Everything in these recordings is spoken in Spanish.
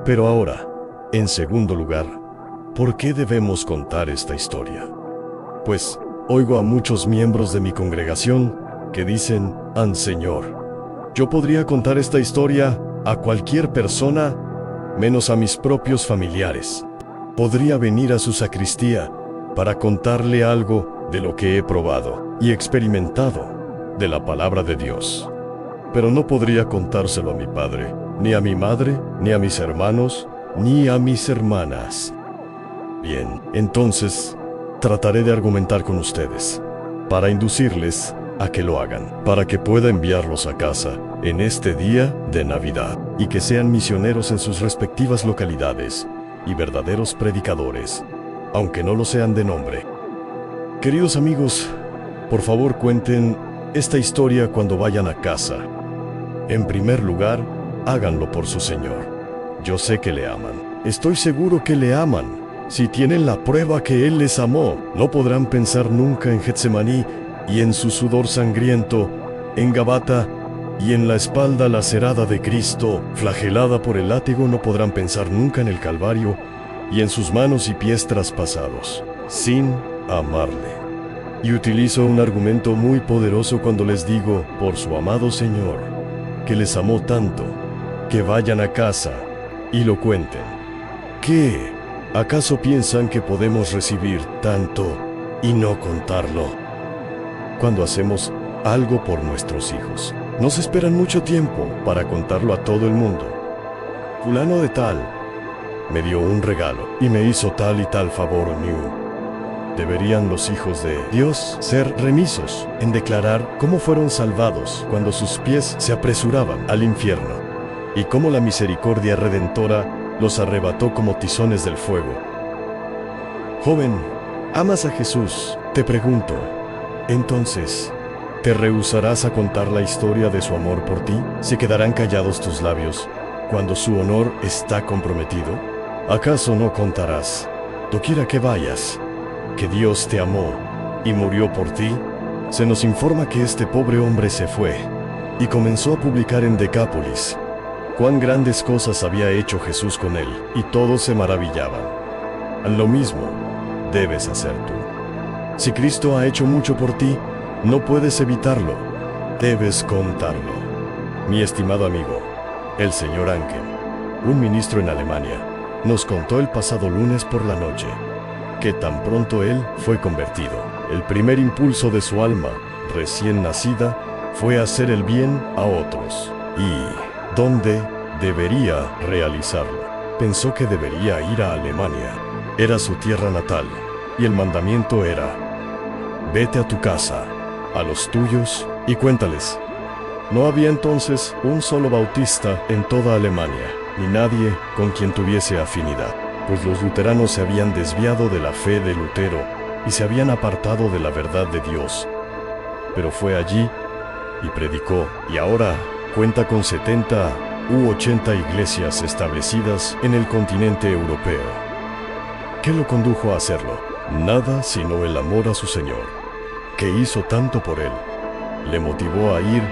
Pero ahora, en segundo lugar, ¿por qué debemos contar esta historia? Pues oigo a muchos miembros de mi congregación que dicen, Señor, yo podría contar esta historia a cualquier persona, menos a mis propios familiares. Podría venir a su sacristía para contarle algo de lo que he probado y experimentado de la palabra de Dios. Pero no podría contárselo a mi padre, ni a mi madre, ni a mis hermanos, ni a mis hermanas. Bien, entonces, trataré de argumentar con ustedes, para inducirles a que lo hagan, para que pueda enviarlos a casa en este día de Navidad, y que sean misioneros en sus respectivas localidades, y verdaderos predicadores, aunque no lo sean de nombre. Queridos amigos, por favor cuenten esta historia cuando vayan a casa. En primer lugar, háganlo por su Señor. Yo sé que le aman. Estoy seguro que le aman. Si tienen la prueba que Él les amó, no podrán pensar nunca en Getsemaní y en su sudor sangriento, en Gabata y en la espalda lacerada de Cristo, flagelada por el látigo. No podrán pensar nunca en el Calvario y en sus manos y pies traspasados, sin amarle. Y utilizo un argumento muy poderoso cuando les digo, por su amado Señor, que les amó tanto, que vayan a casa y lo cuenten. ¿Qué? ¿Acaso piensan que podemos recibir tanto y no contarlo? Cuando hacemos algo por nuestros hijos, nos esperan mucho tiempo para contarlo a todo el mundo. Fulano de tal me dio un regalo y me hizo tal y tal favor. Deberían los hijos de Dios ser remisos en declarar cómo fueron salvados cuando sus pies se apresuraban al infierno y cómo la misericordia redentora los arrebató como tizones del fuego. Joven, ¿amas a Jesús? Te pregunto. Entonces, ¿te rehusarás a contar la historia de su amor por ti? ¿Se quedarán callados tus labios cuando su honor está comprometido? ¿Acaso no contarás, doquiera que vayas, que Dios te amó y murió por ti? Se nos informa que este pobre hombre se fue y comenzó a publicar en Decápolis cuán grandes cosas había hecho Jesús con él, y todos se maravillaban. Lo mismo debes hacer tú. Si Cristo ha hecho mucho por ti, no puedes evitarlo, debes contarlo. Mi estimado amigo, el señor Anken, un ministro en Alemania, nos contó el pasado lunes por la noche que tan pronto él fue convertido, el primer impulso de su alma recién nacida fue hacer el bien a otros. ¿Y dónde debería realizarlo? Pensó que debería ir a Alemania. Era su tierra natal, y el mandamiento era: vete a tu casa, a los tuyos, y cuéntales. No había entonces un solo bautista en toda Alemania, ni nadie con quien tuviese afinidad, pues los luteranos se habían desviado de la fe de Lutero y se habían apartado de la verdad de Dios. Pero fue allí y predicó, y ahora cuenta con 70 u 80 iglesias establecidas en el continente europeo. ¿Qué lo condujo a hacerlo? Nada sino el amor a su Señor, que hizo tanto por él. Le motivó a ir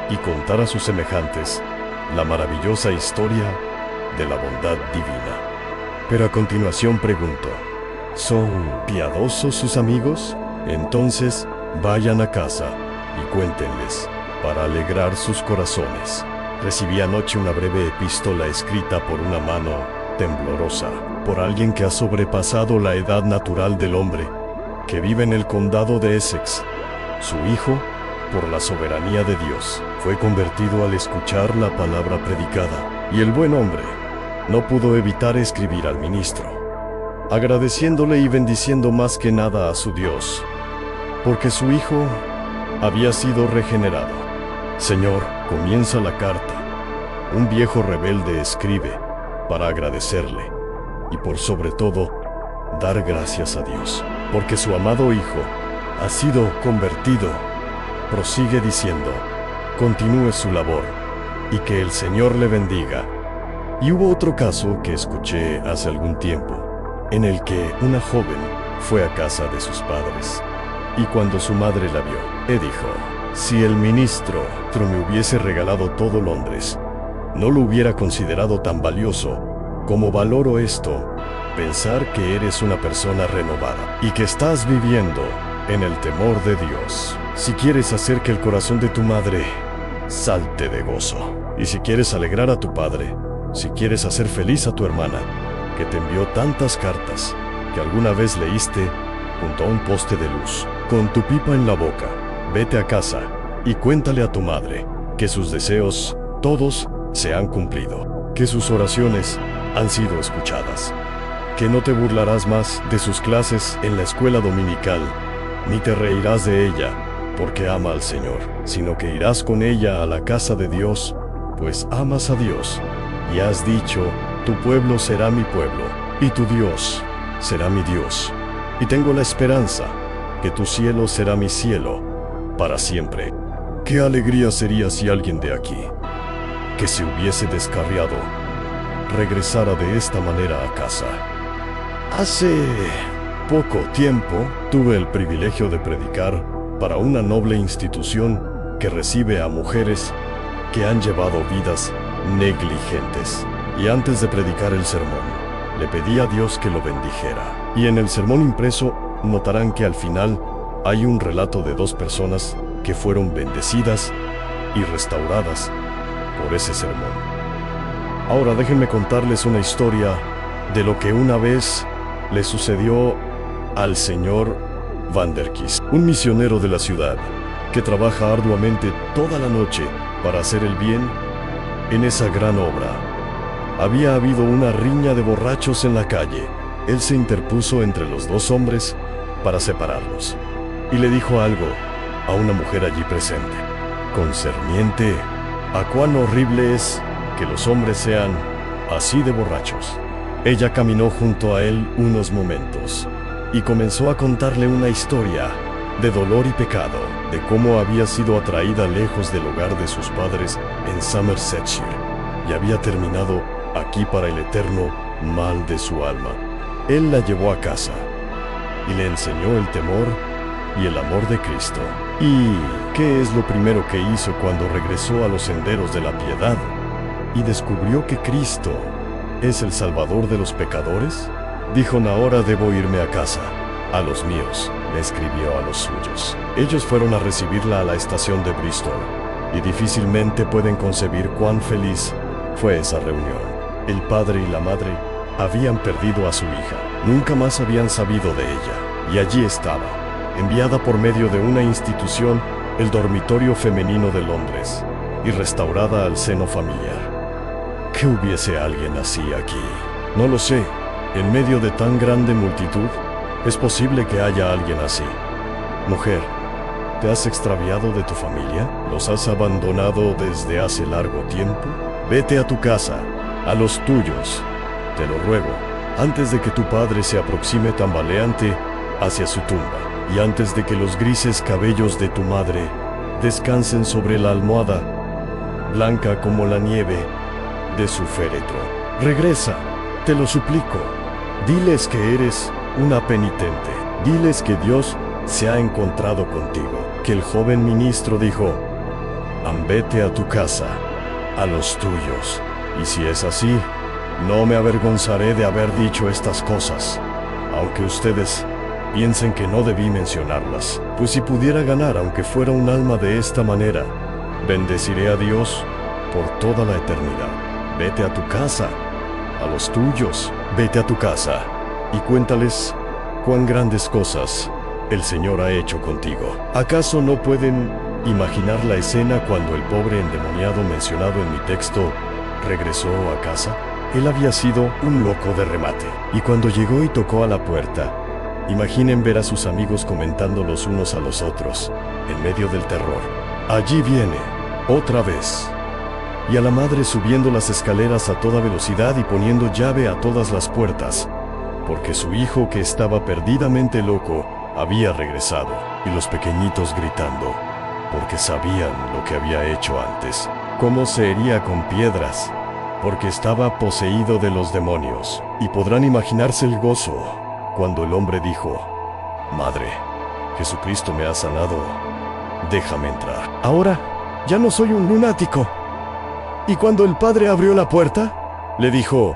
y contar a sus semejantes la maravillosa historia de la bondad divina. Pero a continuación pregunto, ¿son piadosos sus amigos? Entonces vayan a casa y cuéntenles, para alegrar sus corazones. Recibí anoche una breve epístola escrita por una mano temblorosa, por alguien que ha sobrepasado la edad natural del hombre, que vive en el condado de Essex. Su hijo, por la soberanía de Dios, fue convertido al escuchar la palabra predicada, y el buen hombre no pudo evitar escribir al ministro, agradeciéndole y bendiciendo más que nada a su Dios, porque su hijo había sido regenerado. Señor, comienza la carta. Un viejo rebelde escribe para agradecerle y por sobre todo dar gracias a Dios, porque su amado hijo ha sido convertido. Prosigue diciendo, continúe su labor y que el Señor le bendiga. Y hubo otro caso que escuché hace algún tiempo, en el que una joven fue a casa de sus padres, y cuando su madre la vio, le dijo: si el ministro me hubiese regalado todo Londres, no lo hubiera considerado tan valioso Como valoro esto, pensar que eres una persona renovada y que estás viviendo en el temor de Dios. Si quieres hacer que el corazón de tu madre salte de gozo, y si quieres alegrar a tu padre, si quieres hacer feliz a tu hermana, que te envió tantas cartas que alguna vez leíste junto a un poste de luz, con tu pipa en la boca, vete a casa y cuéntale a tu madre que sus deseos, todos, se han cumplido, que sus oraciones han sido escuchadas, que no te burlarás más de sus clases en la escuela dominical, ni te reirás de ella porque ama al Señor, sino que irás con ella a la casa de Dios, pues amas a Dios, y has dicho, tu pueblo será mi pueblo, y tu Dios será mi Dios. Y tengo la esperanza que tu cielo será mi cielo para siempre. Qué alegría sería si alguien de aquí, que se hubiese descarriado, regresara de esta manera a casa. Hace poco tiempo tuve el privilegio de predicar para una noble institución que recibe a mujeres que han llevado vidas negligentes. Y antes de predicar el sermón, le pedí a Dios que lo bendijera. Y en el sermón impreso notarán que al final hay un relato de 2 personas que fueron bendecidas y restauradas por ese sermón. Ahora déjenme contarles una historia de lo que una vez le sucedió al señor Van der Kist, un misionero de la ciudad que trabaja arduamente toda la noche para hacer el bien en esa gran obra. Había habido una riña de borrachos en la calle. Él se interpuso entre los 2 hombres para separarlos y le dijo algo a una mujer allí presente, concerniente a cuán horrible es que los hombres sean así de borrachos. Ella caminó junto a él unos momentos y comenzó a contarle una historia de dolor y pecado, de cómo había sido atraída lejos del hogar de sus padres en Somersetshire y había terminado aquí para el eterno mal de su alma. Él la llevó a casa y le enseñó el temor y el amor de Cristo. ¿Y qué es lo primero que hizo cuando regresó a los senderos de la piedad y descubrió que Cristo es el Salvador de los pecadores? Dijo, ahora debo irme a casa, a los míos, le escribió a los suyos. Ellos fueron a recibirla a la estación de Bristol y difícilmente pueden concebir cuán feliz fue esa reunión. El padre y la madre habían perdido a su hija, nunca más habían sabido de ella, y allí estaba, enviada por medio de una institución, el dormitorio femenino de Londres, y restaurada al seno familiar. ¿Qué hubiese alguien así aquí? No lo sé. En medio de tan grande multitud, es posible que haya alguien así. Mujer, ¿te has extraviado de tu familia? ¿Los has abandonado desde hace largo tiempo? Vete a tu casa, a los tuyos, te lo ruego, antes de que tu padre se aproxime tambaleante hacia su tumba, y antes de que los grises cabellos de tu madre descansen sobre la almohada, blanca como la nieve de su féretro. Regresa, te lo suplico. Diles que eres una penitente. Diles que Dios se ha encontrado contigo. Que el joven ministro dijo, vete a tu casa, a los tuyos. Y si es así, no me avergonzaré de haber dicho estas cosas, aunque ustedes piensen que no debí mencionarlas. Pues si pudiera ganar, aunque fuera un alma de esta manera, bendeciré a Dios por toda la eternidad. Vete a tu casa, a los tuyos, vete a tu casa y cuéntales cuán grandes cosas el Señor ha hecho contigo. ¿Acaso no pueden imaginar la escena cuando el pobre endemoniado mencionado en mi texto regresó a casa? Él había sido un loco de remate, y cuando llegó y tocó a la puerta, imaginen ver a sus amigos comentando los unos a los otros, en medio del terror, allí viene, otra vez. Y a la madre subiendo las escaleras a toda velocidad y poniendo llave a todas las puertas, porque su hijo, que estaba perdidamente loco, había regresado, y los pequeñitos gritando, porque sabían lo que había hecho antes, cómo se hería con piedras, porque estaba poseído de los demonios. Y podrán imaginarse el gozo cuando el hombre dijo, Madre, Jesucristo me ha sanado, déjame entrar. Ahora ya no soy un lunático. Y cuando el padre abrió la puerta, le dijo,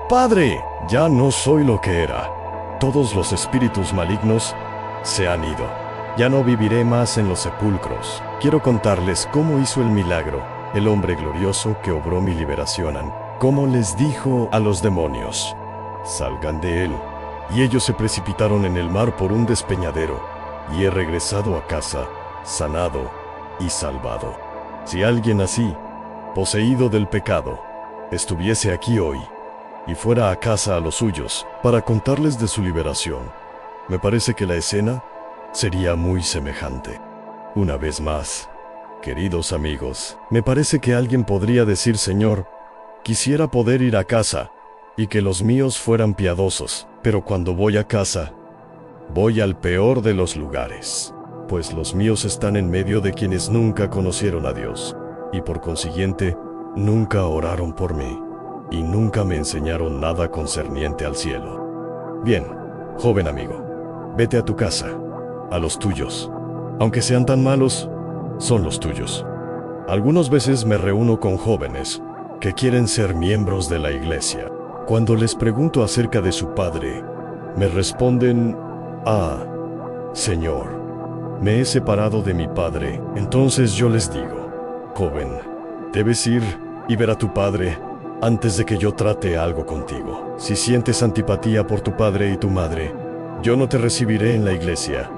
Padre, ya no soy lo que era. Todos los espíritus malignos se han ido. Ya no viviré más en los sepulcros. Quiero contarles cómo hizo el milagro el hombre glorioso que obró mi liberación. Cómo les dijo a los demonios: salgan de él. Y ellos se precipitaron en el mar por un despeñadero. Y he regresado a casa, sanado y salvado. Si alguien así, poseído del pecado, estuviese aquí hoy y fuera a casa a los suyos para contarles de su liberación, me parece que la escena sería muy semejante. Una vez más, queridos amigos, me parece que alguien podría decir: Señor, quisiera poder ir a casa y que los míos fueran piadosos, pero cuando voy a casa, voy al peor de los lugares, pues los míos están en medio de quienes nunca conocieron a Dios, y por consiguiente, nunca oraron por mí, y nunca me enseñaron nada concerniente al cielo. Bien, joven amigo, vete a tu casa, a los tuyos. Aunque sean tan malos, son los tuyos. Algunas veces me reúno con jóvenes que quieren ser miembros de la iglesia. Cuando les pregunto acerca de su padre, me responden: ah, Señor, me he separado de mi padre. Entonces yo les digo: joven, debes ir y ver a tu padre antes de que yo trate algo contigo. Si sientes antipatía por tu padre y tu madre, yo no te recibiré en la iglesia.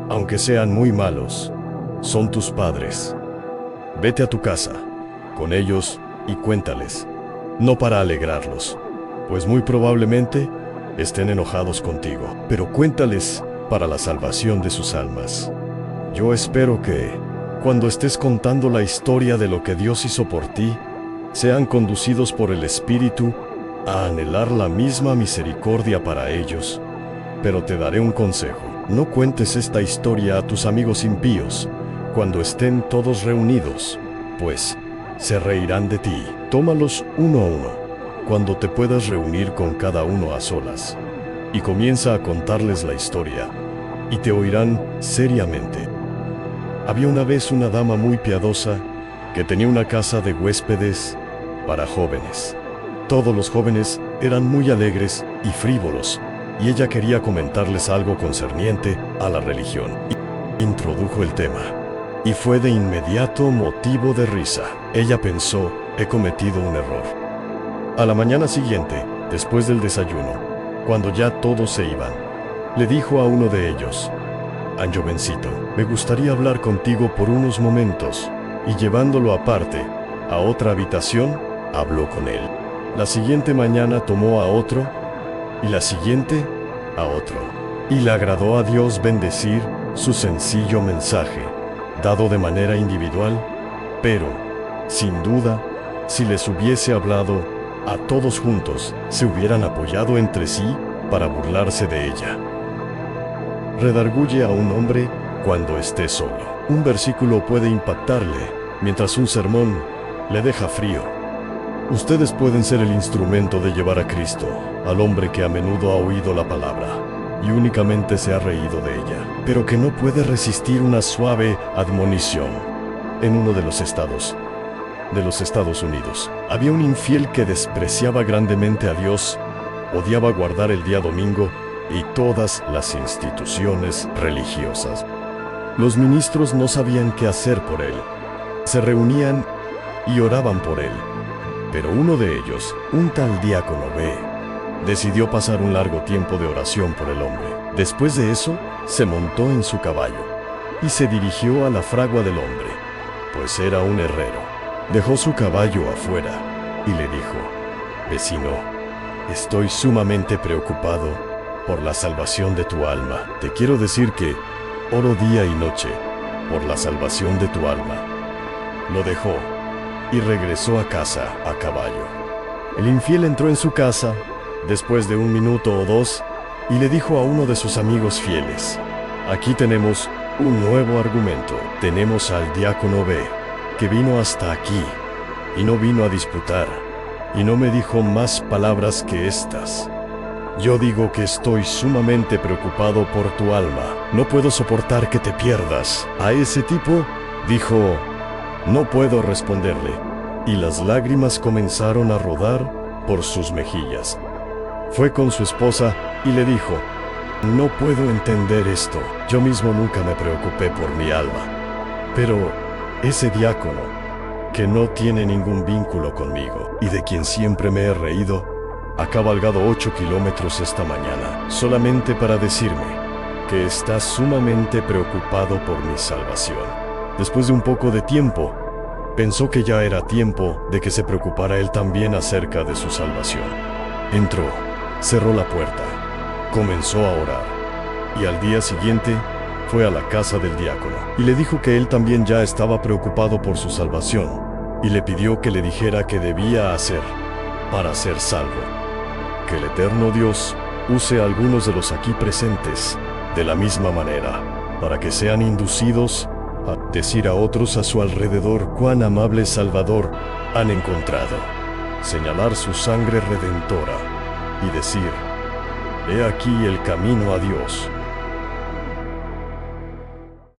Aunque sean muy malos, son tus padres. Vete a tu casa con ellos y cuéntales, no para alegrarlos, pues muy probablemente estén enojados contigo, pero cuéntales para la salvación de sus almas. Yo espero que, cuando estés contando la historia de lo que Dios hizo por ti, sean conducidos por el Espíritu a anhelar la misma misericordia para ellos. Pero te daré un consejo: no cuentes esta historia a tus amigos impíos cuando estén todos reunidos, pues se reirán de ti. Tómalos uno a uno, cuando te puedas reunir con cada uno a solas, y comienza a contarles la historia, y te oirán seriamente. Había una vez una dama muy piadosa que tenía una casa de huéspedes para jóvenes. Todos los jóvenes eran muy alegres y frívolos, y ella quería comentarles algo concerniente a la religión. Introdujo el tema, y fue de inmediato motivo de risa. Ella pensó: he cometido un error. A la mañana siguiente, después del desayuno, cuando ya todos se iban, le dijo a uno de ellos: jovencito, me gustaría hablar contigo por unos momentos. Y llevándolo aparte, a otra habitación, habló con él. La siguiente mañana tomó a otro, y la siguiente a otro. Y le agradó a Dios bendecir su sencillo mensaje, dado de manera individual, pero, sin duda, si les hubiese hablado a todos juntos, se hubieran apoyado entre sí para burlarse de ella. Redarguye a un hombre cuando esté solo. Un versículo puede impactarle, mientras un sermón le deja frío. Ustedes pueden ser el instrumento de llevar a Cristo al hombre que a menudo ha oído la palabra y únicamente se ha reído de ella, pero que no puede resistir una suave admonición. En uno de los estados de los Estados Unidos, había un infiel que despreciaba grandemente a Dios, odiaba guardar el día domingo y todas las instituciones religiosas. Los ministros no sabían qué hacer por él. Se reunían y oraban por él. Pero uno de ellos, un tal diácono B, decidió pasar un largo tiempo de oración por el hombre. Después de eso, se montó en su caballo y se dirigió a la fragua del hombre, pues era un herrero. Dejó su caballo afuera y le dijo: vecino, estoy sumamente preocupado por la salvación de tu alma. Te quiero decir que oro día y noche por la salvación de tu alma. Lo dejó y regresó a casa a caballo. El infiel entró en su casa después de un minuto o dos y le dijo a uno de sus amigos fieles: aquí tenemos un nuevo argumento. Tenemos al diácono B, que vino hasta aquí y no vino a disputar, y no me dijo más palabras que estas. Yo digo que estoy sumamente preocupado por tu alma. No puedo soportar que te pierdas. A ese tipo, dijo, no puedo responderle. Y las lágrimas comenzaron a rodar por sus mejillas. Fue con su esposa y le dijo: no puedo entender esto, yo mismo nunca me preocupé por mi alma. Pero ese diácono, que no tiene ningún vínculo conmigo y de quien siempre me he reído, ha cabalgado 8 kilómetros esta mañana solamente para decirme que está sumamente preocupado por mi salvación. Después de un poco de tiempo, pensó que ya era tiempo de que se preocupara él también acerca de su salvación. Entró, cerró la puerta, comenzó a orar, y al día siguiente fue a la casa del diácono y le dijo que él también ya estaba preocupado por su salvación, y le pidió que le dijera qué debía hacer para ser salvo. Que el eterno Dios use a algunos de los aquí presentes de la misma manera, para que sean inducidos a decir a otros a su alrededor cuán amable Salvador han encontrado, señalar su sangre redentora y decir: he aquí el camino a Dios.